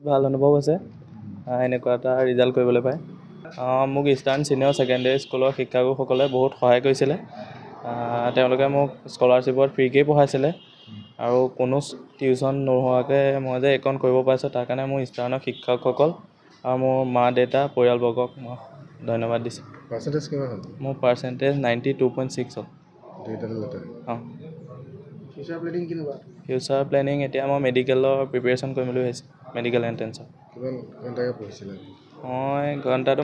ভাল অনুভৱ হৈছে এনেকুৱা এটা ৰিজাল্ট কৰিবলৈ পায়। মোক ইষ্টাৰ্ণ ছিনিয়ৰ ছেকেণ্ডেৰী স্কুলৰ শিক্ষাগুৰুসকলে বহুত সহায় কৰিছিলে। তেওঁলোকে মোক স্কলাৰশ্বিপত ফ্ৰীকৈ পঢ়াইছিলে আৰু কোনো টিউশ্যন নোহোৱাকৈ মই যে এইকণ কৰিব পাৰিছোঁ তাৰ কাৰণে মোৰ ইষ্টাৰ্ণৰ শিক্ষকসকল আৰু মোৰ মা দেউতা পৰিয়ালবৰ্গক মই ধন্যবাদ দিছোঁ। পাৰ্চেণ্টেজ কিমান হ'ল? মোৰ পাৰ্চেণ্টেজ 92.6 হ'ল। অঁ, ফিউচাৰ প্লেনিং কেনেকুৱা? ফিউচাৰ প্লেনিং এতিয়া মই মেডিকেলৰ প্ৰিপেৰেশ্যন কৰিম বুলি ভাবিছোঁ, মেডিকেল এণ্ট্ৰেঞ্চৰ। কিমান ঘণ্টাকৈ পঢ়িছিলে?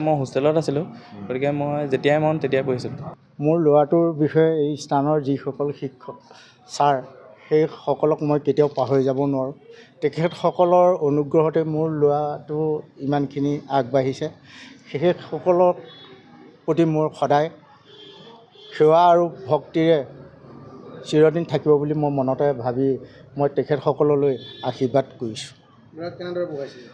মই হোষ্টেলত আছিলোঁ, গতিকে মই যেতিয়াই মন তেতিয়াই পঢ়িছিলোঁ। মোৰ ল'ৰাটোৰ বিষয়ে এই স্থানৰ যিসকল শিক্ষক ছাৰ সেইসকলক মই কেতিয়াও পাহৰি যাব নোৱাৰোঁ। তেখেতসকলৰ অনুগ্ৰহতে মোৰ ল'ৰাটো ইমানখিনি আগবাঢ়িছে। সেইসকলৰ প্ৰতি মোৰ সদায় সেৱা আৰু ভক্তিৰে চিৰদিন থাকিব বুলি মই মনতে ভাবি মই তেখেতসকললৈ আশীৰ্বাদ কৰিছোঁ। ল'ৰাক কেনেদৰে পঢ়াইছিলে?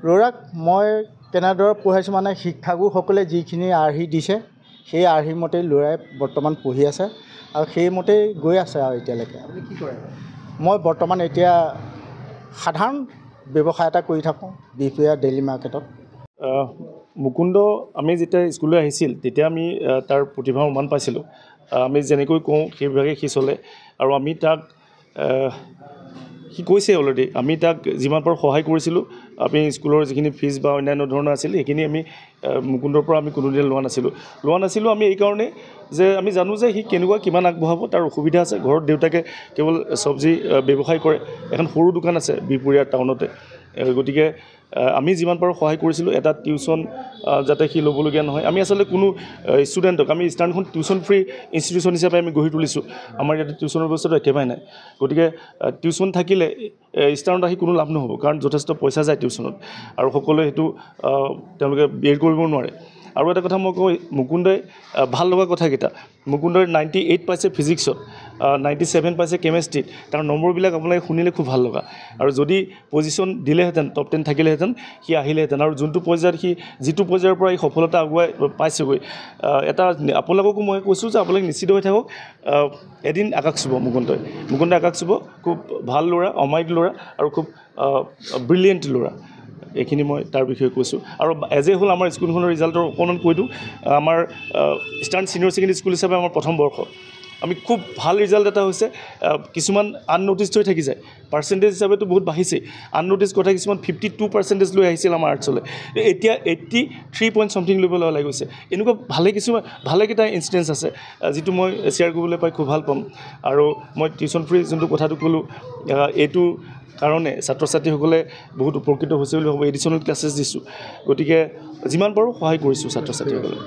ল'ৰাক মই কেনেদৰে পঢ়াইছোঁ মানে শিক্ষাগুৰুসকলে যিখিনি আৰ্হি দিছে সেই আৰ্হিমতেই ল'ৰাই বৰ্তমান পঢ়ি আছে আৰু সেইমতেই গৈ আছে আৰু এতিয়ালৈকে। আপুনি কি কৰে? মই বৰ্তমান এতিয়া সাধাৰণ ব্যৱসায় এটা কৰি থাকোঁ বিহপুৰীয়া ডেইলি মাৰ্কেটত। মুকুন্দ আমি যেতিয়া স্কুললৈ আহিছিল তেতিয়া আমি তাৰ প্ৰতিভা উমান পাইছিলোঁ। আমি যেনেকৈ কওঁ সেইভাগেই সি চলে আৰু আমি তাক সি কৈছে অলৰেডি আমি তাক যিমান পাৰোঁ সহায় কৰিছিলোঁ। আমি স্কুলৰ যিখিনি ফিজ বা অন্যান্য ধৰণৰ আছিল সেইখিনি আমি মুকুন্দৰ পৰা আমি কোনোদিনে লোৱা নাছিলোঁ আমি এইকাৰণেই যে আমি জানো যে সি কেনেকুৱা কিমান আগবঢ়াব। তাৰ অসুবিধা আছে, ঘৰত দেউতাকে কেৱল চব্জি ব্যৱসায় কৰে, এখন সৰু দোকান আছে বিহপুৰীয়া টাউনতে। গতিকে আমি যিমান পাৰোঁ সহায় কৰিছিলোঁ এটা টিউশ্যন যাতে সি ল'বলগীয়া নহয়। আমি আচলতে কোনো ষ্টুডেণ্টক আমি ইষ্টাৰ্ণখন টিউশ্যন ফ্ৰী ইনষ্টিটিউশ্যন হিচাপে আমি গঢ়ি তুলিছোঁ। আমাৰ ইয়াতে টিউশ্যনৰ ব্যৱস্থাটো একেবাৰে নাই। গতিকে টিউশ্যন থাকিলে ইষ্টাৰ্ণত আহি কোনো লাভ নহ'ব, কাৰণ যথেষ্ট পইচা যায় টিউশ্যনত আৰু সকলোৱে সেইটো তেওঁলোকে বেৰ কৰিব নোৱাৰে। আৰু এটা কথা মই কওঁ, মুকুন্দই ভাল লগা কথাকেইটা, মুকুন্দই 98 পাইছে ফিজিক্সত, 97 পাইছে কেমেষ্ট্ৰিত। তাৰ নম্বৰবিলাক আপোনালোকে শুনিলে খুব ভাল লগা। আৰু যদি পজিশ্যন দিলেহেঁতেন, টপ 10 থাকিলেহেঁতেন, সি আহিলেহেঁতেন। আৰু যোনটো পৰ্যায়ত যিটো পৰ্যায়ৰ পৰা সি সফলতা আগুৱাই পাইছেগৈ, এটা আপোনালোককো মই কৈছোঁ যে আপোনালোকে নিশ্চিত হৈ থাকক, এদিন আকাশ চুব মুকুন্দই আকাশ চুব। খুব ভাল ল'ৰা, অমায়িক ল'ৰা আৰু খুব ব্ৰিলিয়েণ্ট ল'ৰা। এইখিনি মই তাৰ বিষয়ে কৈছোঁ। আৰু এজ এ হ'ল আমাৰ স্কুলখনৰ ৰিজাল্টৰ অকণমান কৈ দিওঁ। আমাৰ ইষ্টাৰ্ণ ছিনিয়ৰ ছেকেণ্ডেৰী স্কুল হিচাপে আমাৰ প্ৰথম বৰ্ষ আমি খুব ভাল ৰিজাল্ট এটা হৈছে। কিছুমান আনন'টিছড হৈ থাকি যায়, পাৰ্চেণ্টেজ হিচাপেতো বহুত বাঢ়িছেই। আনন'টিছ কথা কিছুমান 52% লৈ আহিছিল আমাৰ আৰ্টছলৈ, এতিয়া 83 পইণ্ট ছামথিং লৈ ওলাই গৈছে। এনেকুৱা ভালেকেইটা ইনচিডেণ্টছ আছে যিটো মই শ্বেয়াৰ কৰিবলৈ পাই খুব ভাল পাম। আৰু মই টিউশ্যন ফ্ৰী যোনটো কথাটো ক'লোঁ, এইটো কাৰণে ছাত্ৰ ছাত্ৰীসকলে বহুত উপকৃত হৈছে বুলি ভাবোঁ। এডিশ্যনেল ক্লাছেছ দিছোঁ, গতিকে যিমান পাৰোঁ সহায় কৰিছোঁ ছাত্ৰ ছাত্ৰীসকলক।